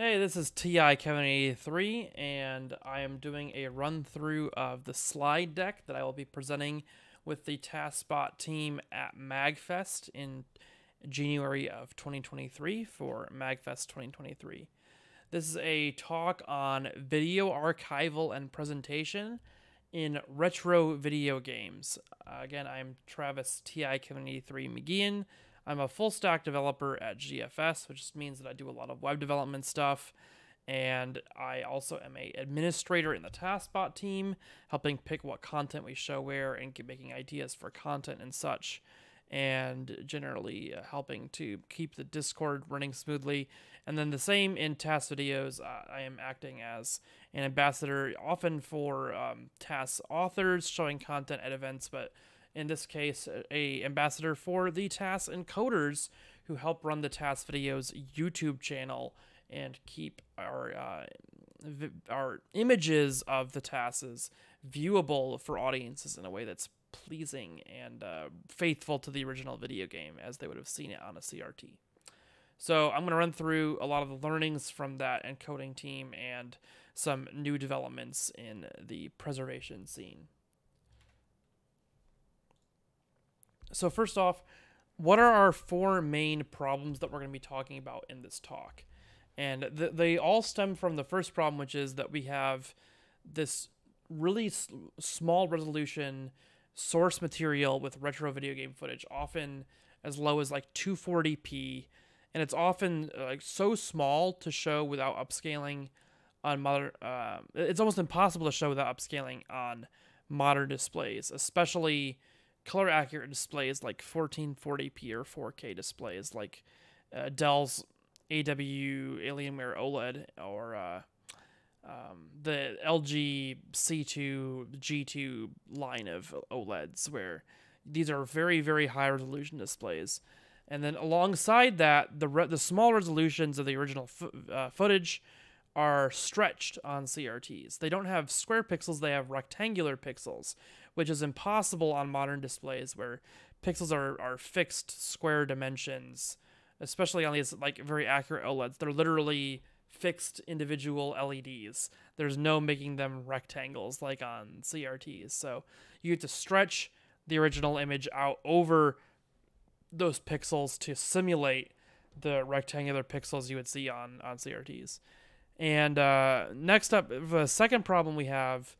Hey, this is TI Kevin 83, and I am doing a run through of the slide deck that I will be presenting with the TaskSpot team at MagFest in January of 2023 for MagFest 2023. This is a talk on video archival and presentation in retro video games. Again, I'm Travis TI Kevin 83 McGeehan. I'm a full stack developer at GFS, which just means that I do a lot of web development stuff. And I also am a administrator in the TaskSpot team, helping pick what content we show where and making ideas for content and such. And generally helping to keep the Discord running smoothly. And then the same in task videos, I am acting as an ambassador, often for task authors, showing content at events, but in this case, a ambassador for the task encoders who help run the task videos YouTube channel and keep our images of the tasks viewable for audiences in a way that's pleasing and faithful to the original video game as they would have seen it on a CRT. So I'm going to run through a lot of the learnings from that encoding team and some new developments in the preservation scene. So first off, what are our four main problems that we're going to be talking about in this talk? And they all stem from the first problem, which is that we have this really small resolution source material with retro video game footage, often as low as like 240p, and it's often so small to show without upscaling on modern. It's almost impossible to show without upscaling on modern displays, especially color accurate displays like 1440p or 4K displays like Dell's AW Alienware OLED or the LG C2 G2 line of OLEDs, where these are very, very high resolution displays. And then alongside that, the small resolutions of the original footage are stretched on CRTs. They don't have square pixels, they have rectangular pixels, which is impossible on modern displays where pixels are fixed square dimensions, especially on these like very accurate OLEDs. They're literally fixed individual LEDs. There's no making them rectangles like on CRTs. So you have to stretch the original image out over those pixels to simulate the rectangular pixels you would see on CRTs. And next up, the second problem we have,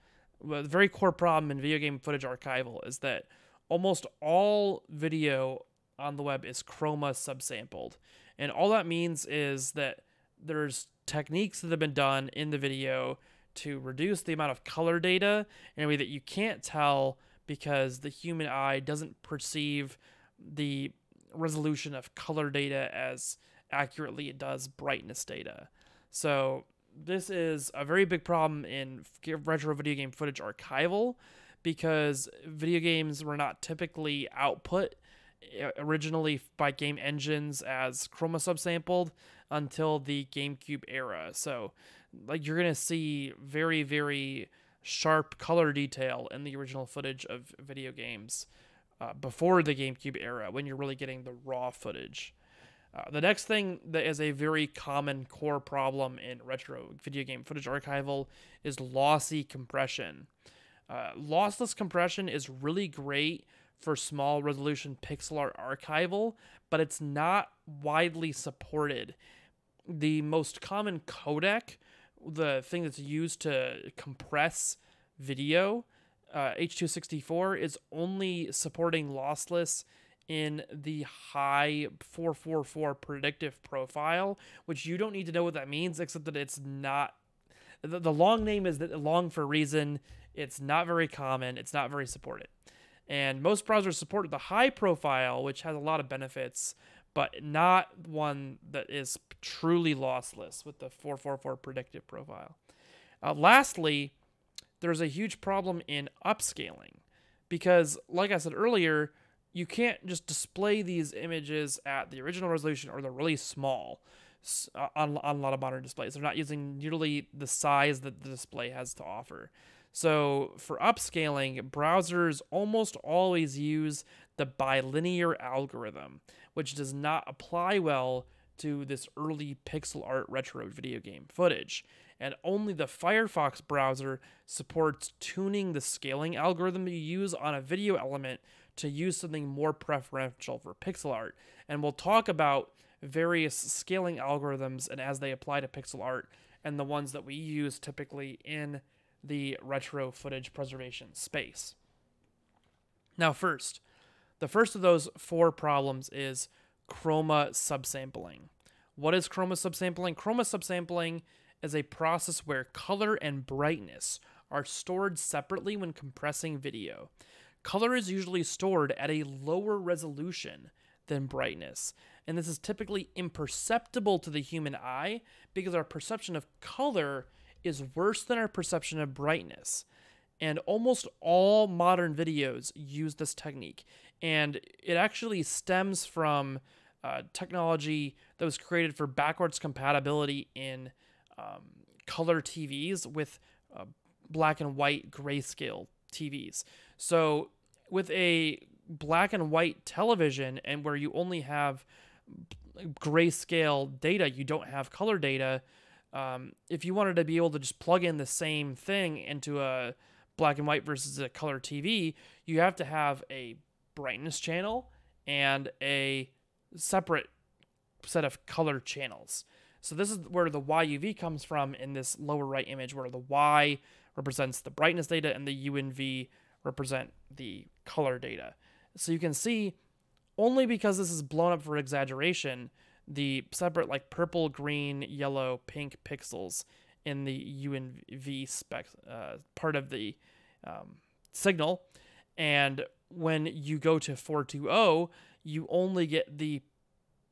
a very core problem in video game footage archival, is that almost all video on the web is Chroma subsampled. And all that means is that there's techniques that have been done in the video to reduce the amount of color data in a way that you can't tell because the human eye doesn't perceive the resolution of color data as accurately it does brightness data. So this is a very big problem in retro video game footage archival because video games were not typically output originally by game engines as Chroma subsampled until the GameCube era. So like you're going to see very, very sharp color detail in the original footage of video games before the GameCube era when you're really getting the raw footage. The next thing that is a very common core problem in retro video game footage archival is lossy compression. Lossless compression is really great for small resolution pixel art archival, but it's not widely supported. The most common codec, the thing that's used to compress video, H.264, is only supporting lossless in the high 444 predictive profile, which you don't need to know what that means, except that it's not. The long name is long for a reason. It's not very common. It's not very supported. And most browsers support the high profile, which has a lot of benefits, but not one that is truly lossless with the 444 predictive profile. Lastly, there's a huge problem in upscaling because, like I said earlier, you can't just display these images at the original resolution or they're really small on a lot of modern displays. They're not using nearly the size that the display has to offer. So for upscaling, browsers almost always use the bilinear algorithm, which does not apply well to this early pixel art retro video game footage. And only the Firefox browser supports tuning the scaling algorithm you use on a video element to use something more preferential for pixel art. And we'll talk about various scaling algorithms and as they apply to pixel art and the ones that we use typically in the retro footage preservation space. Now the first of those 4 problems is Chroma subsampling. What is Chroma subsampling? Chroma subsampling is a process where color and brightness are stored separately when compressing video. Color is usually stored at a lower resolution than brightness, and this is typically imperceptible to the human eye because our perception of color is worse than our perception of brightness. And almost all modern videos use this technique, and it actually stems from technology that was created for backwards compatibility in color TVs with black and white grayscale TVs. So with a black and white television and where you only have grayscale data, you don't have color data, if you wanted to be able to just plug in the same thing into a black and white versus a color TV, you have to have a brightness channel and a separate set of color channels. So this is where the YUV comes from in this lower right image, where the Y represents the brightness data and the U and V represent the color data. So you can see, only because this is blown up for exaggeration, the separate like purple, green, yellow, pink pixels in the U and V spec part of the signal. And when you go to 420, you only get the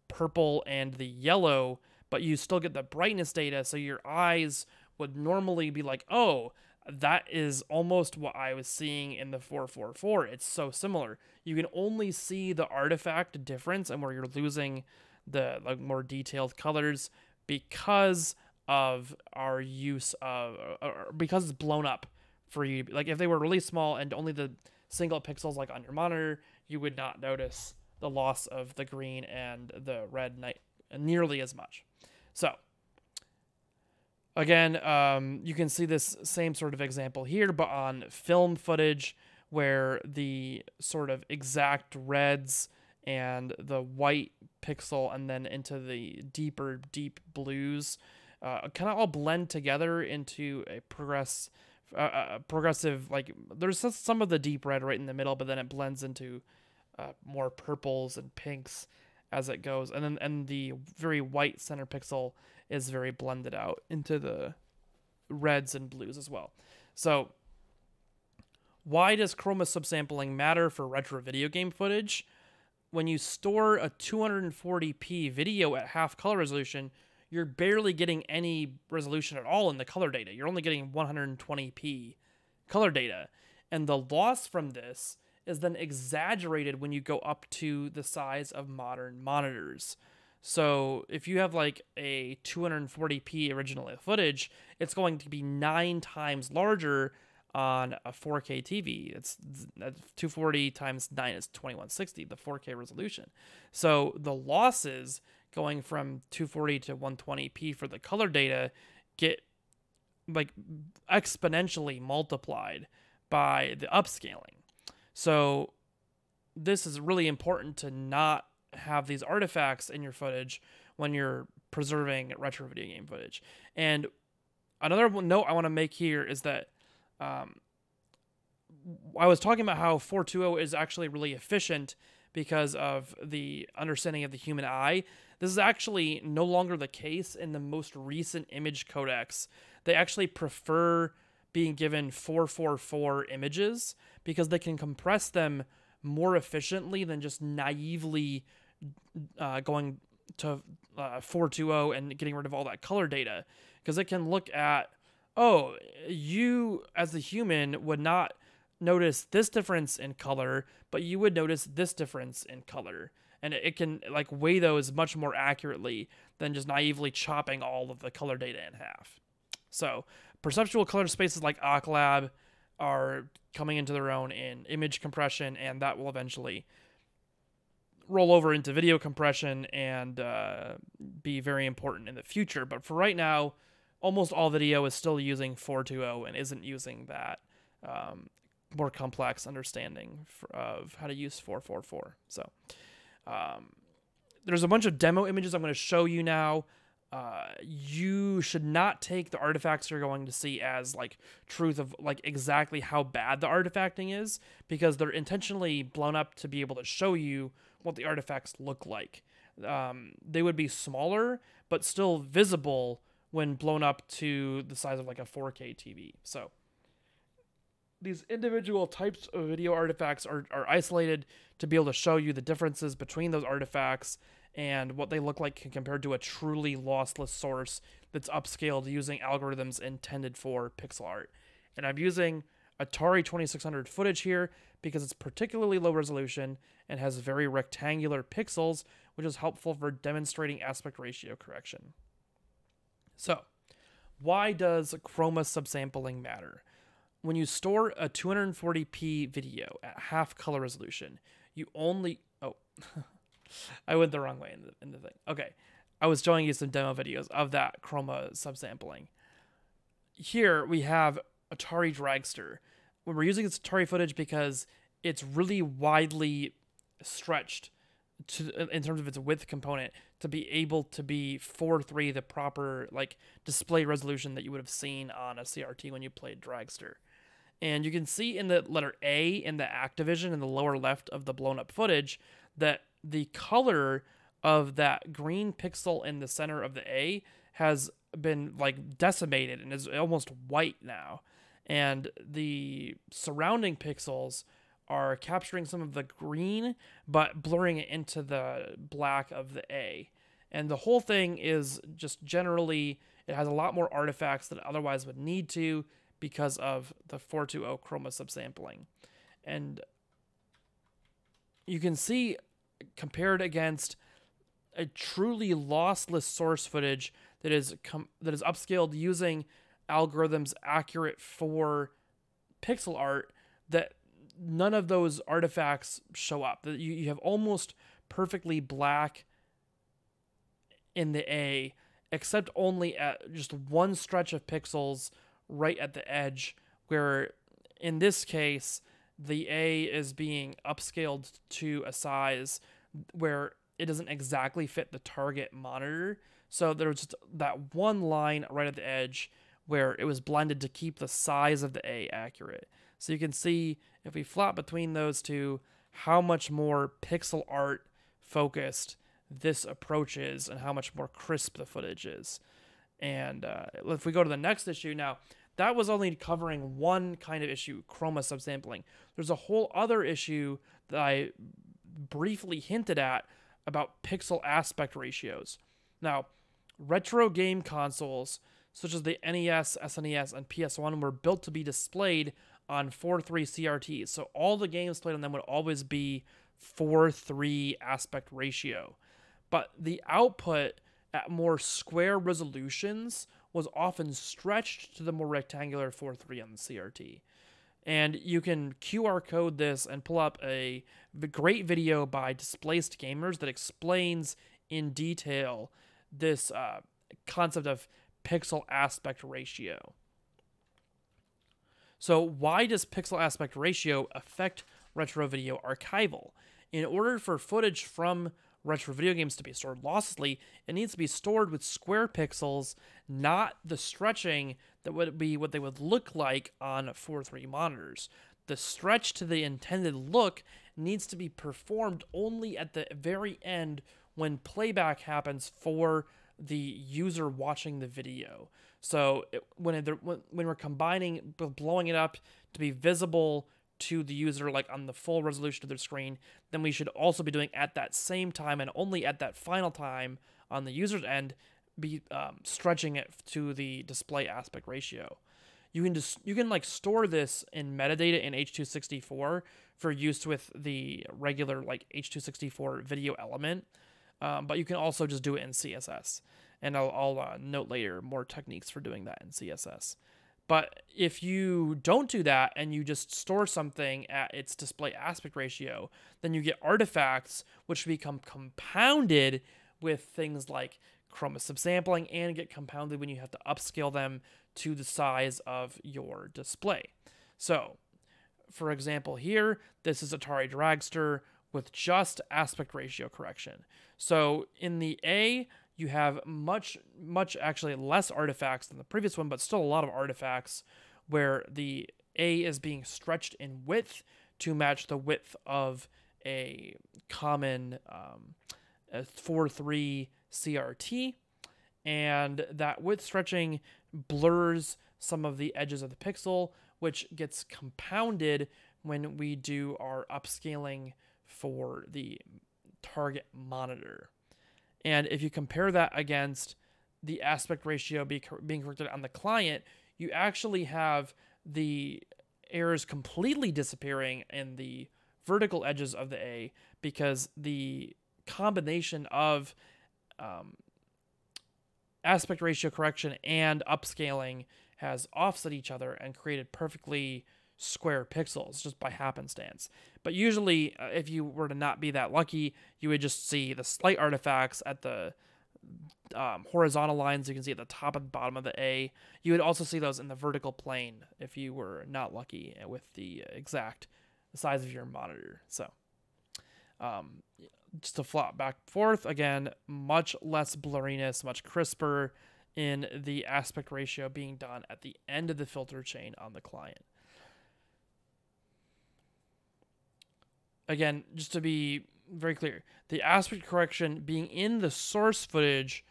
purple and the yellow, but you still get the brightness data. So your eyes would normally be like, oh, that is almost what I was seeing in the 444. It's so similar. You can only see the artifact difference and where you're losing the like more detailed colors because of our use of, because it's blown up for you. Like if they were really small and only the single pixels like on your monitor, you would not notice the loss of the green and the red nearly as much. So again, you can see this same sort of example here, but on film footage where the sort of exact reds and the white pixel and then into the deep blues kind of all blend together into a progressive, like there's some of the deep red right in the middle, but then it blends into more purples and pinks as it goes, and the very white center pixel is very blended out into the reds and blues as well. So why does chroma subsampling matter for retro video game footage? When you store a 240p video at half color resolution, you're barely getting any resolution at all in the color data. You're only getting 120p color data. And the loss from this is then exaggerated when you go up to the size of modern monitors. So if you have like a 240p original footage, it's going to be 9 times larger on a 4K TV. It's 240 times 9 is 2160, the 4K resolution. So the losses going from 240 to 120p for the color data get like exponentially multiplied by the upscaling. So this is really important to not have these artifacts in your footage when you're preserving retro video game footage. And another note I want to make here is that I was talking about how 420 is actually really efficient because of the understanding of the human eye. This is actually no longer the case in the most recent image codecs. They actually prefer being given 444 images because they can compress them more efficiently than just naively going to 420 and getting rid of all that color data. Because it can look at, oh, you as a human would not notice this difference in color, but you would notice this difference in color. And it can like weigh those much more accurately than just naively chopping all of the color data in half. So perceptual color spaces like Oclab are coming into their own in image compression, and that will eventually roll over into video compression and be very important in the future. But for right now, almost all video is still using 420 and isn't using that more complex understanding of how to use 444. So there's a bunch of demo images I'm going to show you now. You should not take the artifacts you're going to see as like truth of like exactly how bad the artifacting is, because they're intentionally blown up to be able to show you what the artifacts look like. They would be smaller, but still visible when blown up to the size of like a 4K TV. So these individual types of video artifacts are isolated to be able to show you the differences between those artifacts and what they look like compared to a truly lossless source that's upscaled using algorithms intended for pixel art. And I'm using Atari 2600 footage here because it's particularly low resolution and has very rectangular pixels, which is helpful for demonstrating aspect ratio correction. So, why does chroma subsampling matter? When you store a 240p video at half color resolution, you only... Oh, I went the wrong way in the thing. Okay, I was showing you some demo videos of that chroma subsampling. Here we have Atari Dragster. When we're using this Atari footage because it's really widely stretched in terms of its width component to be able to be 4:3, the proper like display resolution that you would have seen on a CRT when you played Dragster. And you can see in the letter A in the Activision in the lower left of the blown up footage that the color of that green pixel in the center of the A has been like decimated and is almost white now. And the surrounding pixels are capturing some of the green, but blurring it into the black of the A. And the whole thing is just generally, it has a lot more artifacts than it otherwise would need to because of the 420 chroma subsampling. And you can see compared against a truly lossless source footage that is upscaled using algorithms accurate for pixel art, that none of those artifacts show up. That you have almost perfectly black in the A, except only at just one stretch of pixels right at the edge, where in this case the A is being upscaled to a size where it doesn't exactly fit the target monitor. So there was just that one line right at the edge where it was blended to keep the size of the A accurate. So you can see if we flop between those two, how much more pixel art focused this approach is and how much more crisp the footage is. And if we go to the next issue now, that was only covering one kind of issue, chroma subsampling. There's a whole other issue that I briefly hinted at about pixel aspect ratios. Now, retro game consoles such as the NES, SNES, and PS1 were built to be displayed on 4:3 CRTs. So all the games played on them would always be 4:3 aspect ratio. But the output at more square resolutions was often stretched to the more rectangular 4:3 on the CRT. And you can QR code this and pull up a great video by Displaced Gamers that explains in detail this concept of pixel aspect ratio. So why does pixel aspect ratio affect retro video archival? In order for footage from retro video games to be stored losslessly, it needs to be stored with square pixels, not the stretching that would be what they would look like on 4:3 monitors. The stretch to the intended look needs to be performed only at the very end when playback happens for the user watching the video. So when we're combining, blowing it up to be visible to the user, like on the full resolution of their screen, then we should also be doing at that same time and only at that final time on the user's end, be stretching it to the display aspect ratio. You can like store this in metadata in H.264 for use with the regular like H.264 video element, but you can also just do it in CSS. And I'll note later more techniques for doing that in CSS. But if you don't do that and you just store something at its display aspect ratio, then you get artifacts which become compounded with things like Chroma subsampling and get compounded when you have to upscale them to the size of your display. So, for example here, this is Atari Dragster with just aspect ratio correction. So in the A, you have much actually less artifacts than the previous one, but still a lot of artifacts where the A is being stretched in width to match the width of a common 4:3 CRT. And that width stretching blurs some of the edges of the pixel, which gets compounded when we do our upscaling for the target monitor. And if you compare that against the aspect ratio being corrected on the client, you actually have the errors completely disappearing in the vertical edges of the A, because the combination of aspect ratio correction and upscaling has offset each other and created perfectly square pixels just by happenstance. But usually, if you were to not be that lucky, you would just see the slight artifacts at the horizontal lines you can see at the top and bottom of the A. You would also see those in the vertical plane if you were not lucky with the exact size of your monitor. So just to flop back and forth, again, much less blurriness, much crisper in the aspect ratio being done at the end of the filter chain on the client. Again, just to be very clear, the aspect correction being in the source footage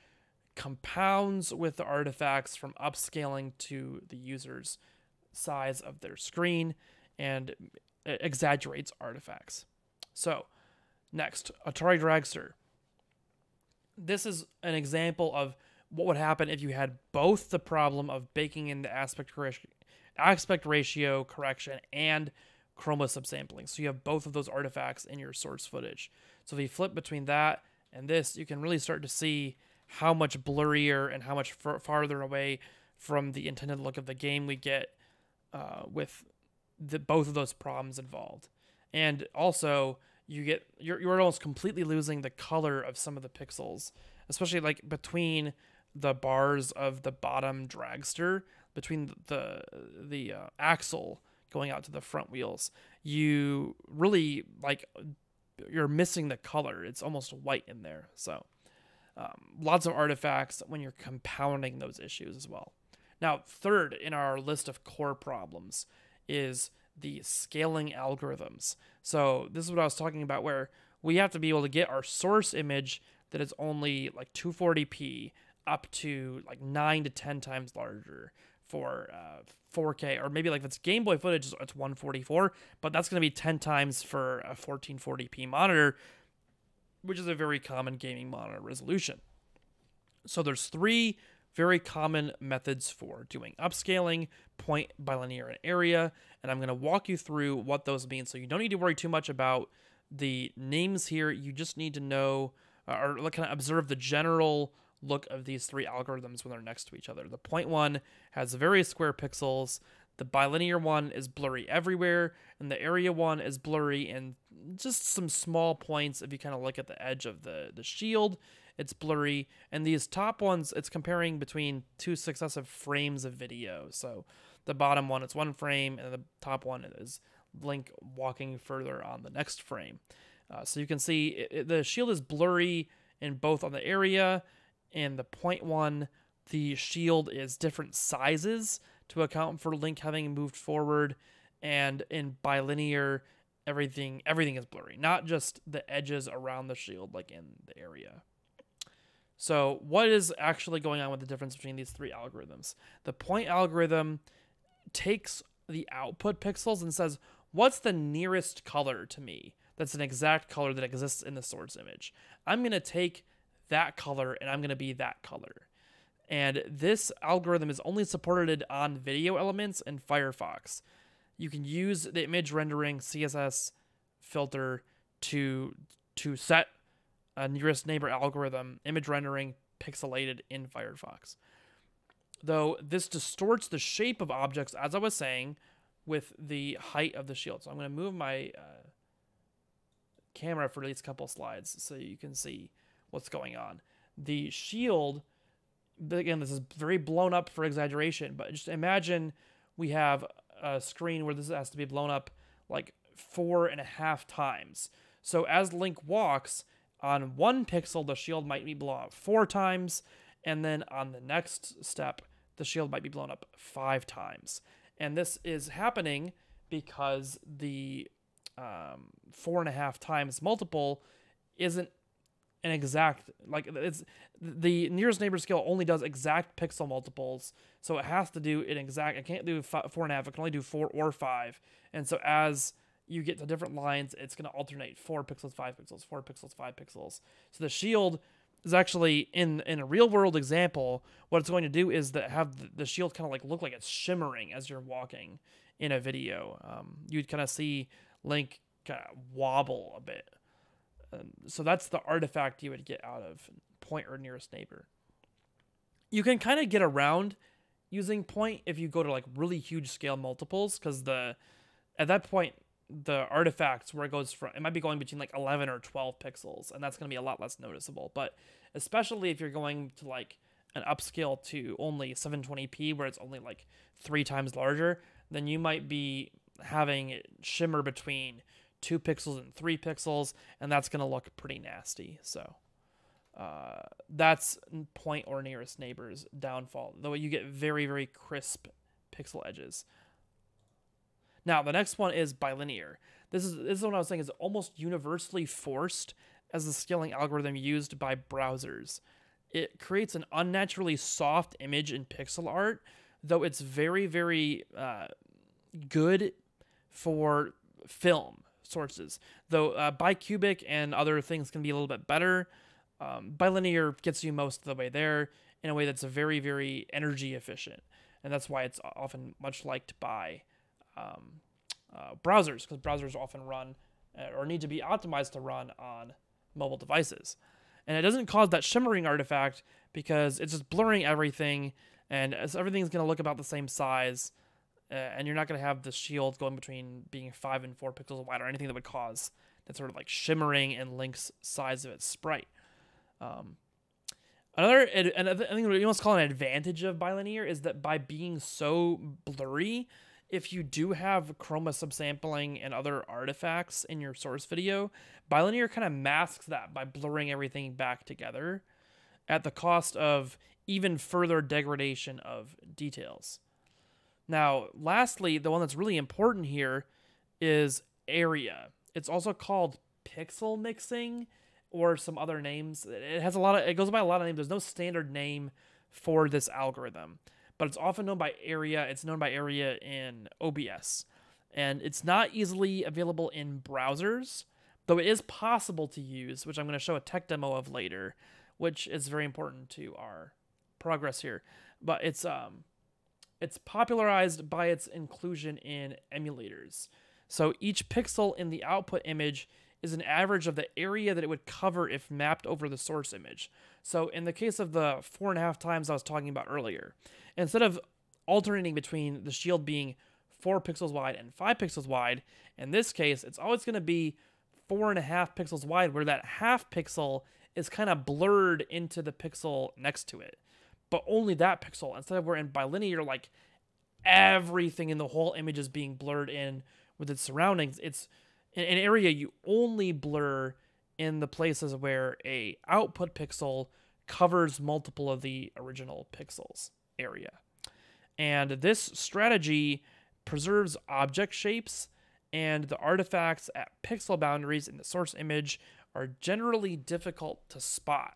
compounds with the artifacts from upscaling to the user's size of their screen and exaggerates artifacts. So, next, Atari Dragster. This is an example of what would happen if you had both the problem of baking in the aspect ratio correction and Chroma subsampling. So you have both of those artifacts in your source footage. So if you flip between that and this, you can really start to see how much blurrier and how much farther away from the intended look of the game we get with both of those problems involved. And also, you're almost completely losing the color of some of the pixels, especially like between the bars of the bottom Dragster, between the axle going out to the front wheels. You really you're missing the color. It's almost white in there. So lots of artifacts when you're compounding those issues as well. Now, third in our list of core problems is the scaling algorithms. So this is what I was talking about, where we have to be able to get our source image that is only like 240p up to like 9 to 10 times larger for 4K, or maybe like if it's Game Boy footage, it's 144, but that's going to be 10 times for a 1440p monitor, which is a very common gaming monitor resolution. So there's three very common methods for doing upscaling: point, bilinear, and area, and I'm going to walk you through what those mean. So you don't need to worry too much about the names here. You just need to know or kind of observe the general look of these three algorithms when they're next to each other. The point one has very square pixels. The bilinear one is blurry everywhere, and the area one is blurry in just some small points. If you kind of look at the edge of the shield, it's blurry. And these top ones, it's comparing between two successive frames of video. So the bottom one, it's one frame, and the top one is Link walking further on the next frame. So you can see the shield is blurry in both on the area and the point one. The shield is different sizes to account for Link having moved forward, and in bilinear, everything is blurry, not just the edges around the shield like in the area. So what is actually going on with the difference between these three algorithms? The point algorithm takes the output pixels and says, what's the nearest color to me that's an exact color that exists in the source image? I'm going to take that color and I'm going to be that color. And this algorithm is only supported on video elements in Firefox. You can use the image rendering CSS filter to set a nearest neighbor algorithm, image rendering pixelated in Firefox. though this distorts the shape of objects, as I was saying, with the height of the shield. So I'm going to move my camera for these couple slides so you can see what's going on. The shield, again, this is very blown up for exaggeration, but just imagine we have a screen where this has to be blown up like 4.5 times. So as Link walks, on one pixel, the shield might be blown up 4 times, and then on the next step, the shield might be blown up 5 times. And this is happening because the 4.5 times multiple isn't an exact, like, it's the nearest neighbor scale only does exact pixel multiples, so it has to do an exact. It can't do 4.5. It can only do 4 or 5. And so as you get to different lines, it's going to alternate 4 pixels, 5 pixels, 4 pixels, 5 pixels. So the shield is actually, in a real world example, what it's going to do is that have the shield kind of like look like it's shimmering as you're walking in a video. You'd kind of see Link kind of wobble a bit. So that's the artifact you would get out of point or nearest neighbor. You can kind of get around using point if you go to like really huge scale multiples, because at that point the artifacts where it goes from, it might be going between like 11 or 12 pixels, and that's going to be a lot less noticeable. But especially if you're going to like an upscale to only 720p where it's only like 3 times larger, then you might be having it shimmer between 2 pixels and 3 pixels, and that's going to look pretty nasty. So that's point or nearest neighbor's downfall, though you get very, very crisp pixel edges. Now, the next one is bilinear. This is what I was saying is almost universally forced as the scaling algorithm used by browsers. It creates an unnaturally soft image in pixel art, though it's very, very good for film sources. Though bicubic and other things can be a little bit better, bilinear gets you most of the way there in a way that's very, very energy efficient. And that's why it's often much liked by browsers, because browsers often run or need to be optimized to run on mobile devices. And it doesn't cause that shimmering artifact because it's just blurring everything, and everything's going to look about the same size, and you're not going to have the shield going between being 5 and 4 pixels wide or anything that would cause that sort of like shimmering in Link's size of its sprite. I think what you must call an advantage of bilinear is that by being so blurry, if you do have chroma subsampling and other artifacts in your source video, bilinear kind of masks that by blurring everything back together at the cost of even further degradation of details. Now, lastly, the one that's really important here is area. It's also called pixel mixing or some other names. It goes by a lot of names. There's no standard name for this algorithm, but it's often known by area. It's known by area in OBS, and it's not easily available in browsers, though it is possible to use, which I'm going to show a tech demo of later, which is very important to our progress here. But it's popularized by its inclusion in emulators. So each pixel in the output image is an average of the area that it would cover if mapped over the source image. So in the case of the 4.5 times I was talking about earlier, instead of alternating between the shield being 4 pixels wide and 5 pixels wide, in this case, it's always going to be 4.5 pixels wide, where that half pixel is kind of blurred into the pixel next to it. But only that pixel. Instead of where in bilinear, like everything in the whole image is being blurred in with its surroundings, it's in an area you only blur in the places where a output pixel covers multiple of the original pixels area. And this strategy preserves object shapes, and the artifacts at pixel boundaries in the source image are generally difficult to spot.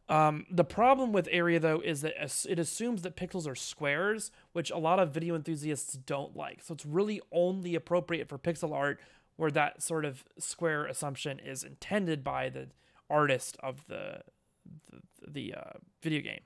The problem with area, though, is that it assumes that pixels are squares, which a lot of video enthusiasts don't like. So it's really only appropriate for pixel art where that sort of square assumption is intended by the artist of the video game.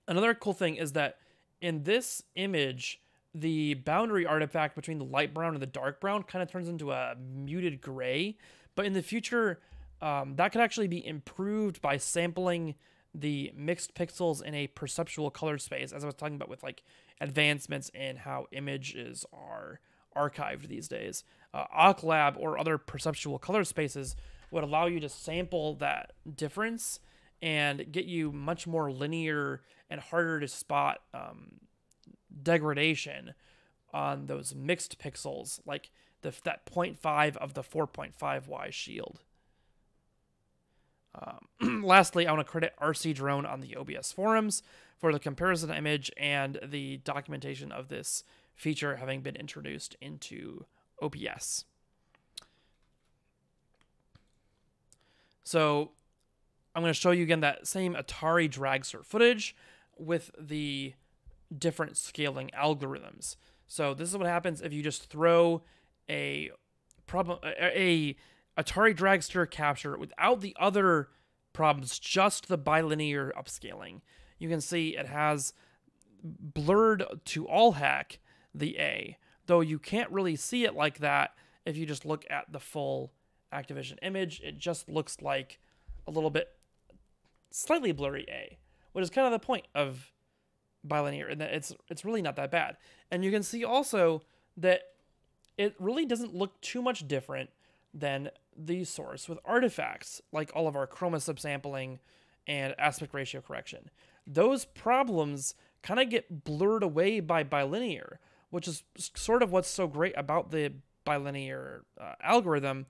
Another cool thing is that in this image, the boundary artifact between the light brown and the dark brown kind of turns into a muted gray. But in the future, that could actually be improved by sampling the mixed pixels in a perceptual color space, as I was talking about with like advancements in how images are archived these days. OCLab or other perceptual color spaces would allow you to sample that difference and get you much more linear and harder to spot degradation on those mixed pixels, like that 0.5 of the 4.5Y shield. Lastly, I want to credit RC Drone on the OBS forums for the comparison image and the documentation of this feature having been introduced into OBS. So I'm going to show you again that same Atari Dragster footage with the different scaling algorithms. So this is what happens if you just throw a Atari Dragster capture without the other problems, just the bilinear upscaling. You can see it has blurred to all heck the A, though you can't really see it like that if you just look at the full Activision image. It just looks like a little bit slightly blurry A, which is kind of the point of bilinear, and that it's really not that bad. And you can see also that it really doesn't look too much different than the source with artifacts, like all of our chroma subsampling and aspect ratio correction. Those problems kind of get blurred away by bilinear, which is sort of what's so great about the bilinear algorithm.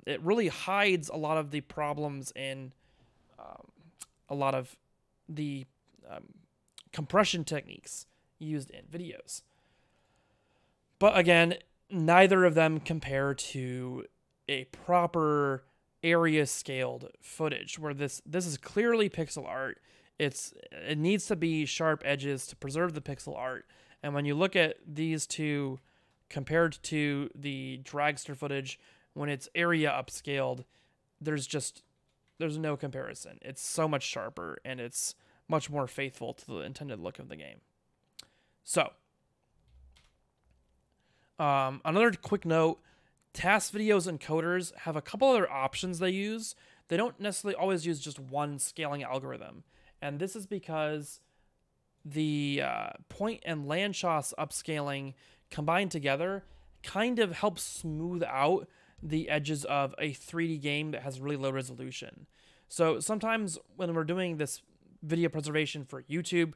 It really hides a lot of the problems in a lot of the compression techniques used in videos. But again, neither of them compare to a proper area scaled footage where this is clearly pixel art. It needs to be sharp edges to preserve the pixel art. And when you look at these two compared to the Dragster footage, when it's area upscaled, there's no comparison. It's so much sharper and it's much more faithful to the intended look of the game. So, another quick note, task videos encoders have a couple other options they use. They don't necessarily always use just one scaling algorithm. And this is because the point and Landschaft's upscaling combined together kind of helps smooth out the edges of a 3D game that has really low resolution. So sometimes when we're doing this video preservation for YouTube,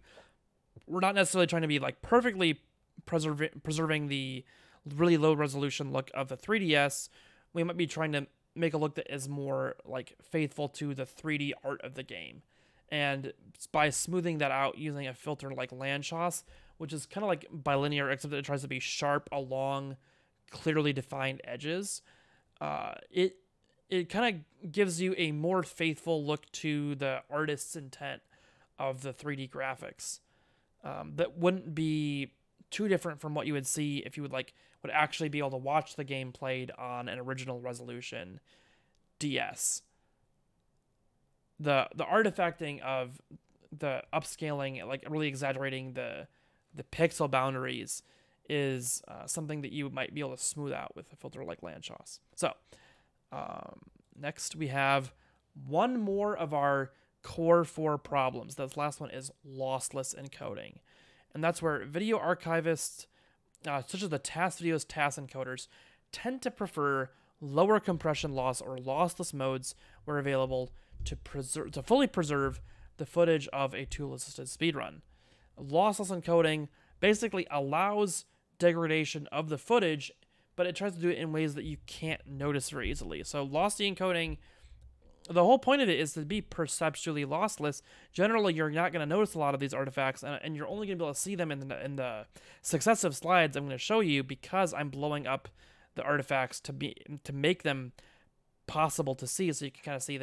we're not necessarily trying to be like perfectly preserving the really low resolution look of the 3DS. We might be trying to make a look that is more like faithful to the 3D art of the game. And by smoothing that out using a filter like Landschaft, which is kind of like bilinear, except that it tries to be sharp along clearly defined edges, it kind of gives you a more faithful look to the artist's intent of the 3D graphics. That wouldn't be too different from what you would see if you would actually be able to watch the game played on an original resolution DS. The artifacting of the upscaling, like really exaggerating the pixel boundaries, is something that you might be able to smooth out with a filter like Landschaft. So next we have one more of our core 4 problems. This last one is lossless encoding. And that's where video archivists, such as the task videos task encoders, tend to prefer lower compression loss or lossless modes where available to fully preserve the footage of a tool-assisted speedrun. Lossless encoding basically allows degradation of the footage, but it tries to do it in ways that you can't notice very easily. So lossy encoding, the whole point of it is to be perceptually lossless. Generally, you're not going to notice a lot of these artifacts, and you're only going to be able to see them in the successive slides I'm going to show you, because I'm blowing up the artifacts to make them possible to see, so you can kind of see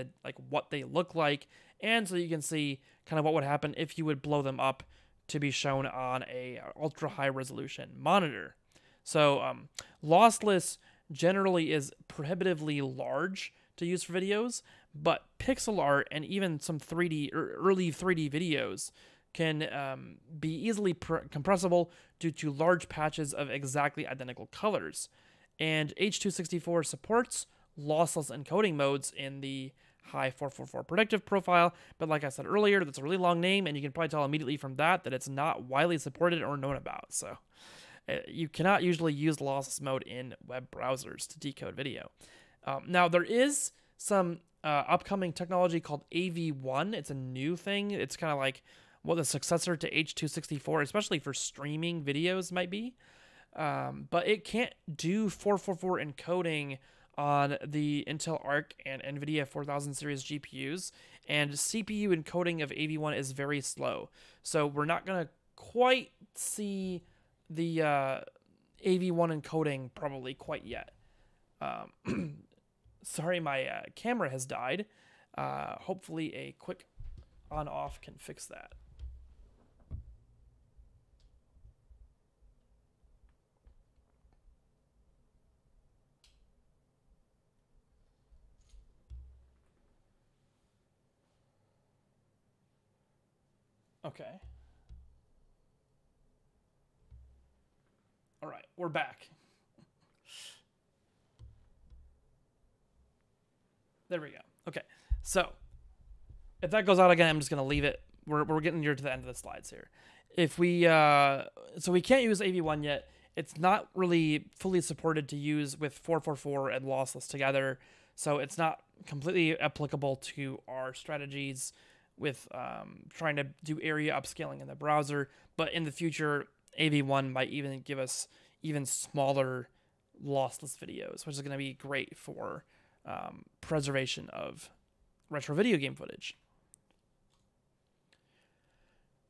what they look like, and so you can see kind of what would happen if you would blow them up to be shown on a ultra high resolution monitor. So lossless generally is prohibitively large to use for videos, but pixel art and even some 3D or early 3D videos can be easily compressible due to large patches of exactly identical colors. And H.264 supports lossless encoding modes in the high 444 predictive profile. But like I said earlier, that's a really long name, and you can probably tell immediately from that it's not widely supported or known about. So you cannot usually use lossless mode in web browsers to decode video. Now, there is some upcoming technology called AV1. It's a new thing. It's kind of like what the successor to H.264, especially for streaming videos, might be. But it can't do 444 encoding on the Intel Arc and NVIDIA 4000 series GPUs, and CPU encoding of AV1 is very slow. So we're not going to quite see the AV1 encoding probably quite yet. Sorry, my camera has died. Hopefully a quick on-off can fix that. Okay. All right, we're back. There we go. Okay, so if that goes out again, I'm just gonna leave it. We're getting near to the end of the slides here. If we so we can't use AV1 yet. It's not really fully supported to use with 444 and lossless together, so it's not completely applicable to our strategies with trying to do area upscaling in the browser. But in the future, AV1 might even give us even smaller lossless videos, which is going to be great for preservation of retro video game footage.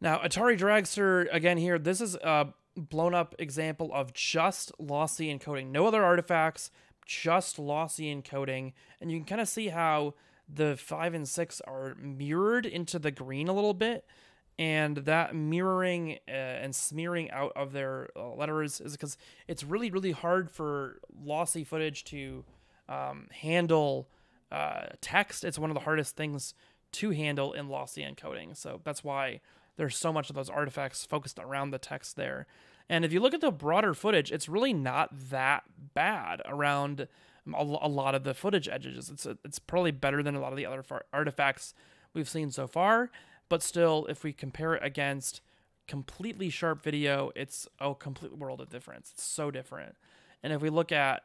Now, Atari Dragster, again here, this is a blown up example of just lossy encoding. No other artifacts, just lossy encoding. And you can kind of see how the 5 and 6 are mirrored into the green a little bit. And that mirroring and smearing out of their letters is because it's really, really hard for lossy footage to handle text. It's one of the hardest things to handle in lossy encoding. So that's why there's so much of those artifacts focused around the text there. And if you look at the broader footage, it's really not that bad around a lot of the footage edges. It's probably better than a lot of the other artifacts we've seen so far. But still, if we compare it against completely sharp video, it's a complete world of difference. It's so different. And if we look at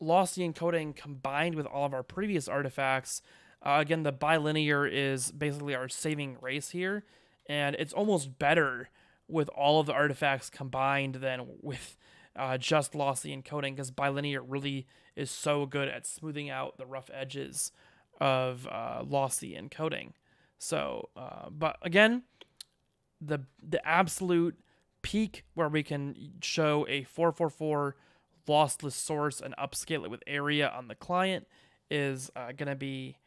lossy encoding combined with all of our previous artifacts, again, the bilinear is basically our saving grace here. And it's almost better with all of the artifacts combined than with just lossy encoding, because bilinear really is so good at smoothing out the rough edges of lossy encoding. So, but again, the absolute peak where we can show a 444 lossless source and upscale it with area on the client is going to be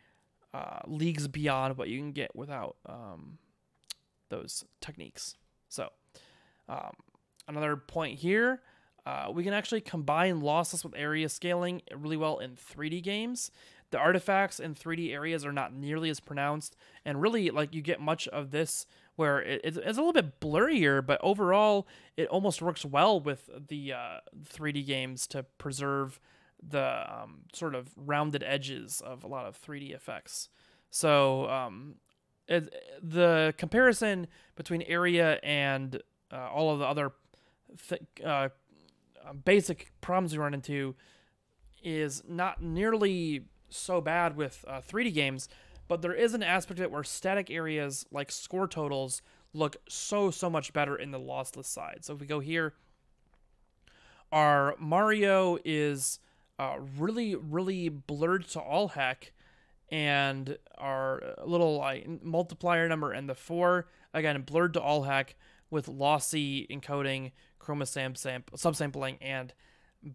leagues beyond what you can get without those techniques. So, another point here, we can actually combine lossless with area scaling really well in 3D games. The artifacts in 3D areas are not nearly as pronounced, and really, like, you get much of this where it's a little bit blurrier, but overall, it almost works well with the 3D games to preserve the sort of rounded edges of a lot of 3D effects. So, the comparison between area and all of the other basic problems we run into is not nearly so bad with 3D games, but there is an aspect of it where static areas like score totals look so much better in the lossless side. So if we go here, our Mario is really blurred to all heck, and our little multiplier number and the 4, again, blurred to all heck with lossy encoding, Chroma subsampling, and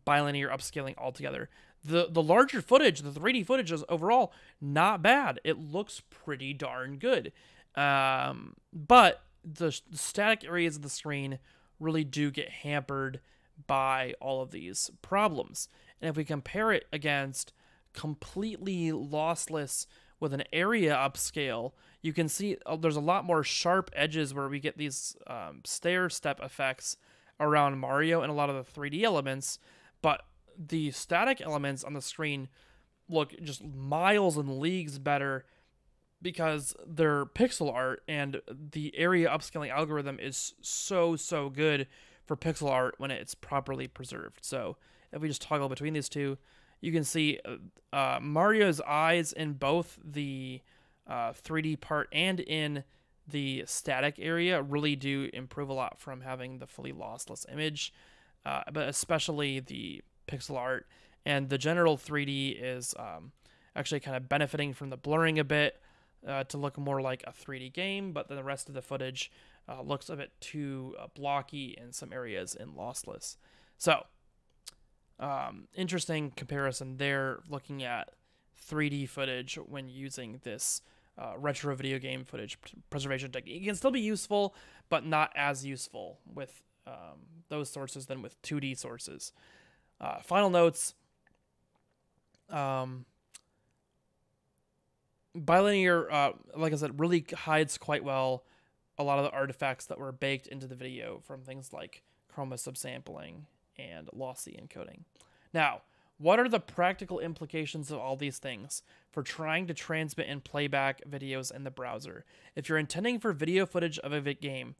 bilinear upscaling altogether. The larger footage, the 3D footage, is overall not bad. It looks pretty darn good. But the static areas of the screen really do get hampered by all of these problems. And if we compare it against completely lossless with an area upscale, you can see there's a lot more sharp edges where we get these stair step effects around Mario and a lot of the 3D elements, but the static elements on the screen look just miles and leagues better because they're pixel art, and the area upscaling algorithm is so good for pixel art when it's properly preserved. So if we just toggle between these two, you can see Mario's eyes in both the 3D part and in the static area really do improve a lot from having the fully lossless image, but especially the pixel art. And the general 3D is actually kind of benefiting from the blurring a bit to look more like a 3D game, but then the rest of the footage looks a bit too blocky in some areas in lossless. So, interesting comparison there, looking at 3D footage when using this retro video game footage preservation technique. It can still be useful, but not as useful with those sources than with 2D sources. Final notes. Bilinear, like I said, really hides quite well a lot of the artifacts that were baked into the video from things like Chroma subsampling and Lossy encoding. Now, what are the practical implications of all these things for trying to transmit and playback videos in the browser? If you're intending for video footage of a game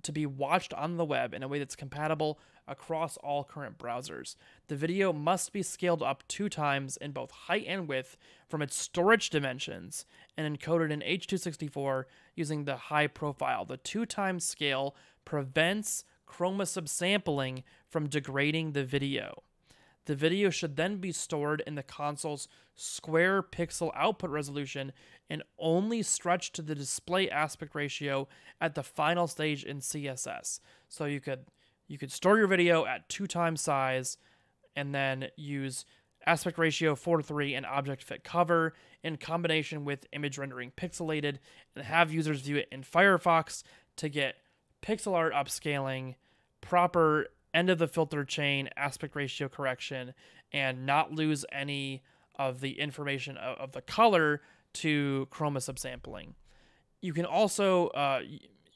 to be watched on the web in a way that's compatible across all current browsers, the video must be scaled up 2 times in both height and width from its storage dimensions and encoded in H.264 using the high profile. The 2 times scale prevents Chroma subsampling from degrading the video. The video should then be stored in the console's square pixel output resolution and only stretched to the display aspect ratio at the final stage in CSS. So you could store your video at 2 times size and then use aspect ratio 4:3 and object fit cover in combination with image rendering pixelated, and have users view it in Firefox to get pixel art upscaling, proper end of the filter chain aspect ratio correction, and not lose any of the information of the color to Chroma subsampling. You can also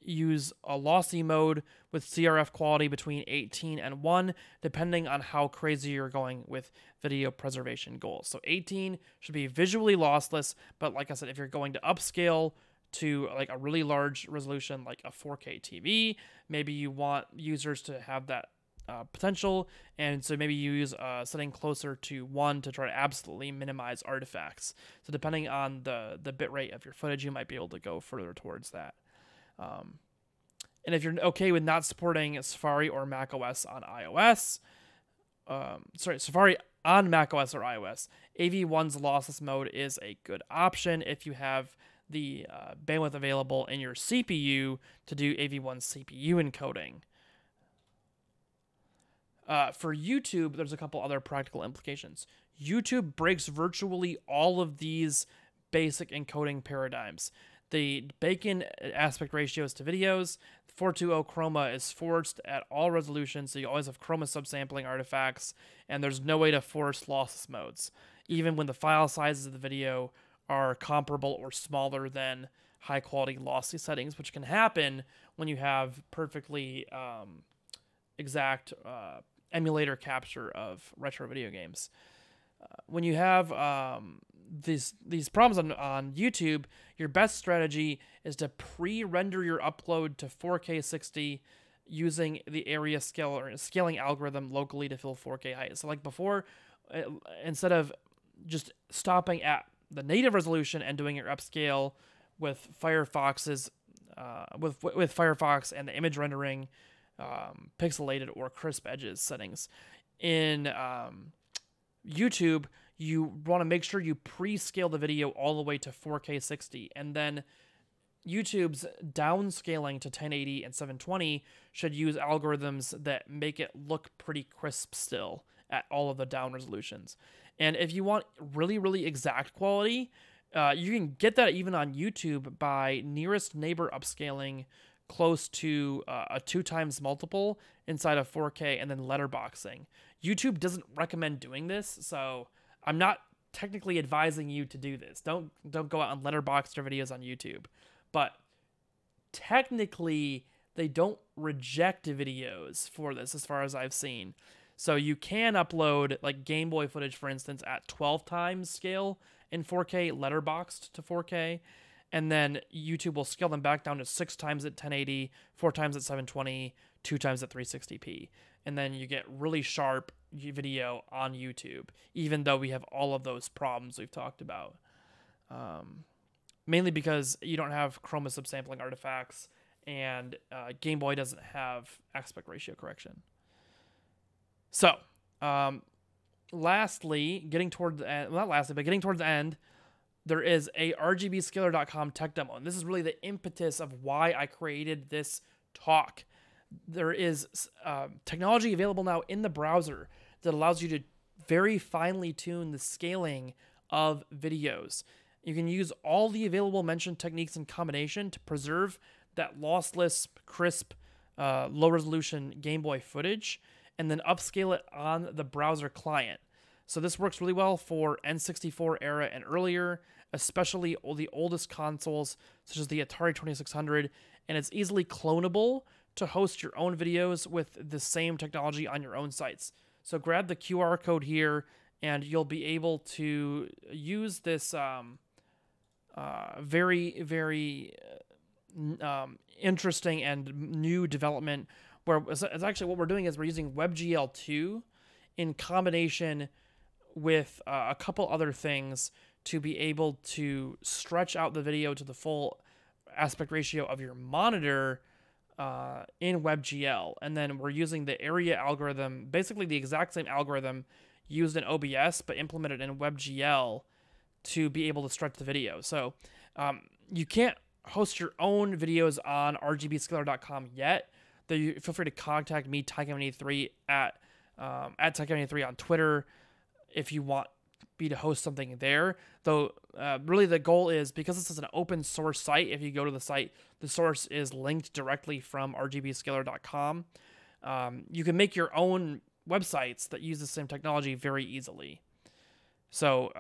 use a lossy mode with CRF quality between 18 and 1, depending on how crazy you're going with video preservation goals. So 18 should be visually lossless, but like I said, if you're going to upscale to like a really large resolution like a 4K TV, maybe you want users to have that potential, and so maybe you use a setting closer to 1 to try to absolutely minimize artifacts. So depending on the bitrate of your footage, you might be able to go further towards that. And if you're okay with not supporting Safari or macOS on iOS, Safari on macOS or iOS, AV1's lossless mode is a good option if you have the bandwidth available in your CPU to do AV1's CPU encoding. For YouTube, there's a couple other practical implications. YouTube breaks virtually all of these basic encoding paradigms. They bake in aspect ratios to videos. 420 Chroma is forced at all resolutions, so you always have Chroma subsampling artifacts, and there's no way to force lossless modes, even when the file sizes of the video are comparable or smaller than high-quality lossy settings, which can happen when you have perfectly exact emulator capture of retro video games. When you have these problems on YouTube, your best strategy is to pre-render your upload to 4K 60 using the area scale or scaling algorithm locally to fill 4K height. So like before, instead of just stopping at the native resolution and doing your upscale with Firefox's with Firefox and the image rendering pixelated or crisp edges settings in YouTube, you want to make sure you pre-scale the video all the way to 4K 60, and then YouTube's downscaling to 1080 and 720 should use algorithms that make it look pretty crisp still at all of the down resolutions. And if you want really exact quality, you can get that even on YouTube by nearest neighbor upscaling close to a 2 times multiple inside of 4K and then letterboxing. YouTube doesn't recommend doing this, so I'm not technically advising you to do this. Don't go out and letterbox your videos on YouTube. But technically, they don't reject videos for this as far as I've seen. So you can upload like Game Boy footage, for instance, at 12 times scale in 4K, letterboxed to 4K, and then YouTube will scale them back down to 6 times at 1080, 4 times at 720, 2 times at 360p. And then you get really sharp video on YouTube, even though we have all of those problems we've talked about. Mainly because you don't have Chroma subsampling artifacts, and Game Boy doesn't have aspect ratio correction. So, lastly, getting toward the end, well, not lastly, but getting towards the end, there is a RGBscaler.com tech demo, and this is really the impetus of why I created this talk. There is technology available now in the browser that allows you to very finely tune the scaling of videos. You can use all the available mentioned techniques in combination to preserve that lossless, crisp, low-resolution Game Boy footage, and then upscale it on the browser client. So this works really well for N64 era and earlier, especially the oldest consoles, such as the Atari 2600, and it's easily clonable to host your own videos with the same technology on your own sites. So grab the QR code here, and you'll be able to use this very, very interesting and new development, where it's actually what we're doing is we're using WebGL2 in combination with a couple other things to be able to stretch out the video to the full aspect ratio of your monitor in WebGL. And then we're using the area algorithm, basically the exact same algorithm used in OBS, but implemented in WebGL to be able to stretch the video. So you can't host your own videos on rgbscaler.com yet. Though you feel free to contact me, Tycom83, at Tycom83 on Twitter if you want me to host something there. Though really the goal is, because this is an open source site, if you go to the site, the source is linked directly from rgbscaler.com. You can make your own websites that use the same technology very easily. So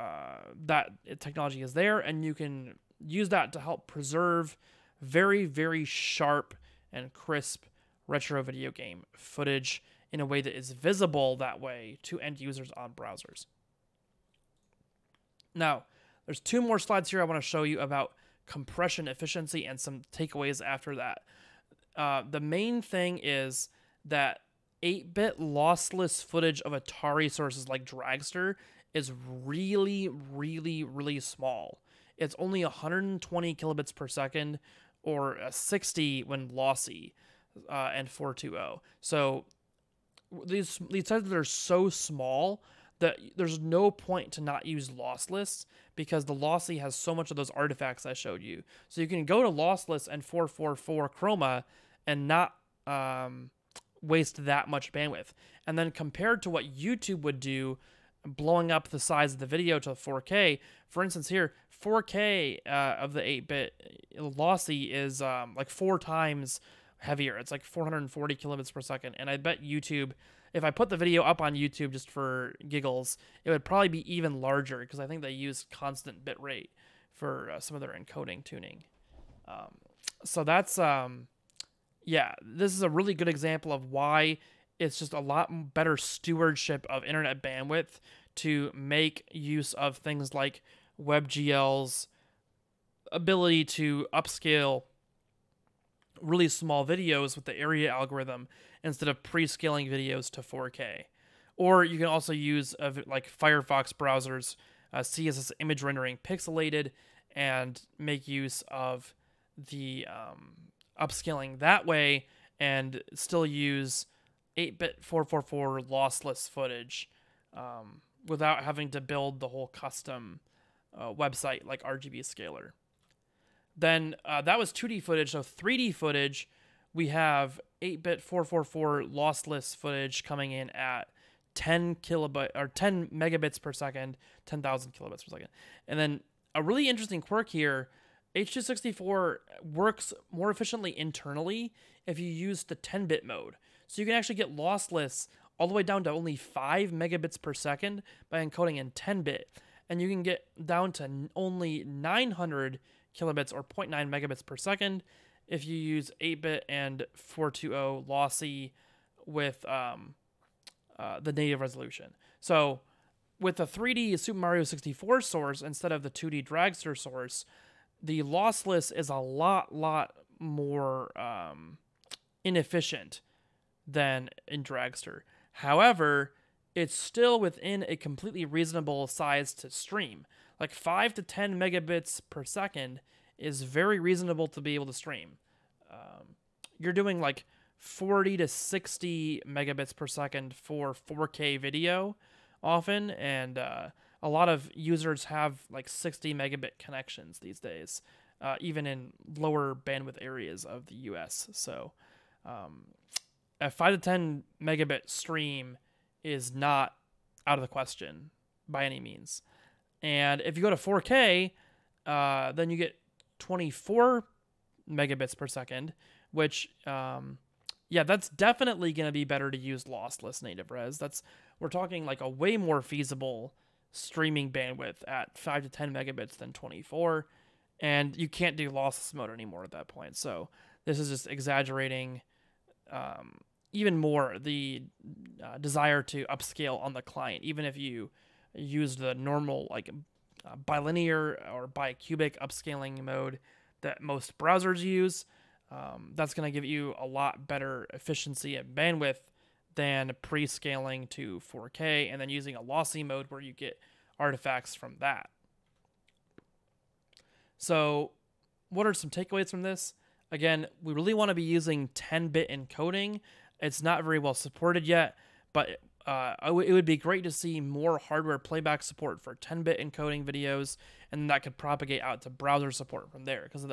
that technology is there, and you can use that to help preserve very, very sharp and crisp retro video game footage in a way that is visible that way to end users on browsers. Now, there's 2 more slides here I want to show you about compression efficiency and some takeaways after that. The main thing is that 8-bit lossless footage of Atari sources like Dragster is really, really, really small. It's only 120 kilobits per second, or 60 when Lossy and 420. So these sizes are so small that there's no point to not use lossless, because the Lossy has so much of those artifacts I showed you. So you can go to lossless and 444 Chroma and not waste that much bandwidth. And then compared to what YouTube would do, blowing up the size of the video to 4K, for instance here, 4K of the 8-bit Lossy is like 4 times heavier. It's like 440 kilobits per second. And I bet YouTube, if I put the video up on YouTube just for giggles, it would probably be even larger, because I think they use constant bit rate for some of their encoding tuning. So that's, yeah, this is a really good example of why it's just a lot better stewardship of internet bandwidth to make use of things like WebGL's ability to upscale really small videos with the area algorithm instead of pre-scaling videos to 4K. Or you can also use like Firefox browsers, CSS image rendering pixelated, and make use of the upscaling that way, and still use 8-bit 444 lossless footage without having to build the whole custom website like RGBscaler. Then that was 2D footage. So 3D footage, we have 8-bit 444 lossless footage coming in at 10 megabits per second, 10,000 kilobits per second. And then a really interesting quirk here, H.264 works more efficiently internally if you use the 10-bit mode. So you can actually get lossless all the way down to only 5 megabits per second by encoding in 10-bit. And you can get down to only 900 kilobits or 0.9 megabits per second if you use 8-bit and 420 Lossy with the native resolution. So with the 3D Super Mario 64 source instead of the 2D Dragster source, the lossless is a lot more inefficient than in Dragster. However, it's still within a completely reasonable size to stream. Like 5 to 10 megabits per second is very reasonable to be able to stream. You're doing like 40 to 60 megabits per second for 4K video often, and a lot of users have like 60 megabit connections these days, even in lower bandwidth areas of the US. So a 5 to 10 megabit stream is not out of the question by any means. And if you go to 4K, then you get 24 megabits per second, which, yeah, that's definitely going to be better to use lossless native res. We're talking like a way more feasible streaming bandwidth at 5 to 10 megabits than 24. And you can't do lossless mode anymore at that point. So this is just exaggerating even more the desire to upscale on the client, even if you use the normal like bilinear or bicubic upscaling mode that most browsers use. That's going to give you a lot better efficiency and bandwidth than pre-scaling to 4K and then using a lossy mode where you get artifacts from that. So what are some takeaways from this? Again, we really want to be using 10-bit encoding. It's not very well supported yet, but it would be great to see more hardware playback support for 10-bit encoding videos, and that could propagate out to browser support from there, because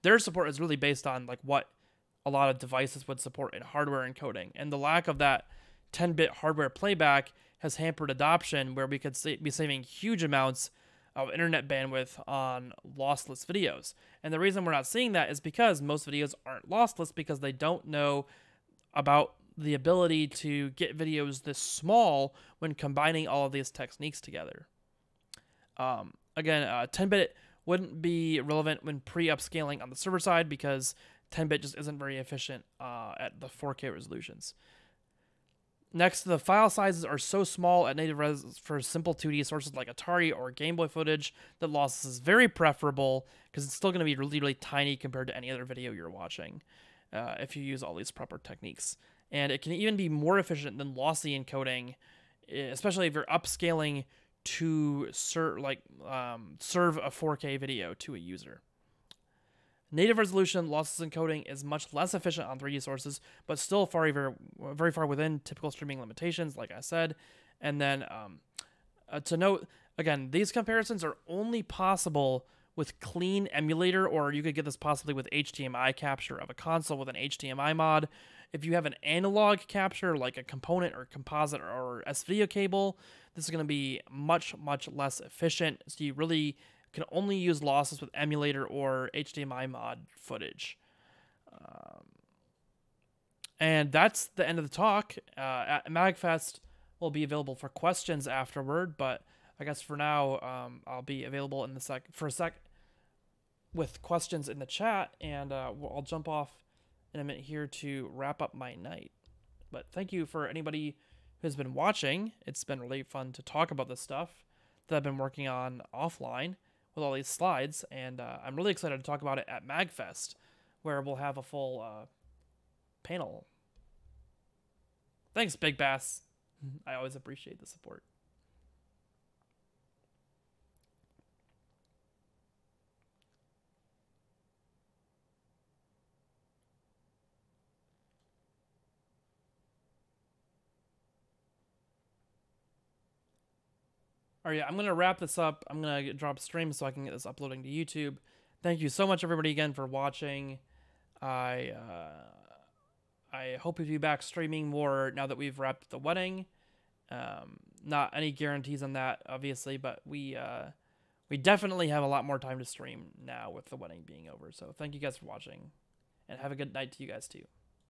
their support is really based on like what a lot of devices would support in hardware encoding, and the lack of that 10-bit hardware playback has hampered adoption, where we could be saving huge amounts of internet bandwidth on lossless videos. And the reason we're not seeing that is because most videos aren't lossless, because they don't know about the ability to get videos this small when combining all of these techniques together. Again, 10-bit wouldn't be relevant when pre-upscaling on the server side, because 10-bit just isn't very efficient at the 4K resolutions. Next, the file sizes are so small at native res for simple 2D sources like Atari or Game Boy footage that lossless is very preferable, because it's still going to be really tiny compared to any other video you're watching if you use all these proper techniques. And it can even be more efficient than lossy encoding, especially if you're upscaling to serve a 4K video to a user. Native resolution lossless encoding is much less efficient on 3D sources, but still very far within typical streaming limitations, like I said. And then to note, again, these comparisons are only possible with clean emulator, or you could get this possibly with HDMI capture of a console with an HDMI mod. If you have an analog capture, like a component or composite or S-video cable, this is going to be much less efficient. So you really can only use lossless with emulator or HDMI mod footage. And that's the end of the talk. At MagFest, will be available for questions afterward, but I guess for now, I'll be available in for a sec with questions in the chat, and I'll jump off in a minute here to wrap up my night. But thank you for anybody who's been watching. It's been really fun to talk about this stuff that I've been working on offline with all these slides, and I'm really excited to talk about it at MagFest, where we'll have a full panel. Thanks, Big Bass. I always appreciate the support. All right, I'm going to wrap this up. I'm going to drop stream so I can get this uploading to YouTube. Thank you so much, everybody, again, for watching. I hope to be back streaming more now that we've wrapped the wedding. Not any guarantees on that, obviously, but we definitely have a lot more time to stream now with the wedding being over. So thank you guys for watching, and have a good night to you guys, too.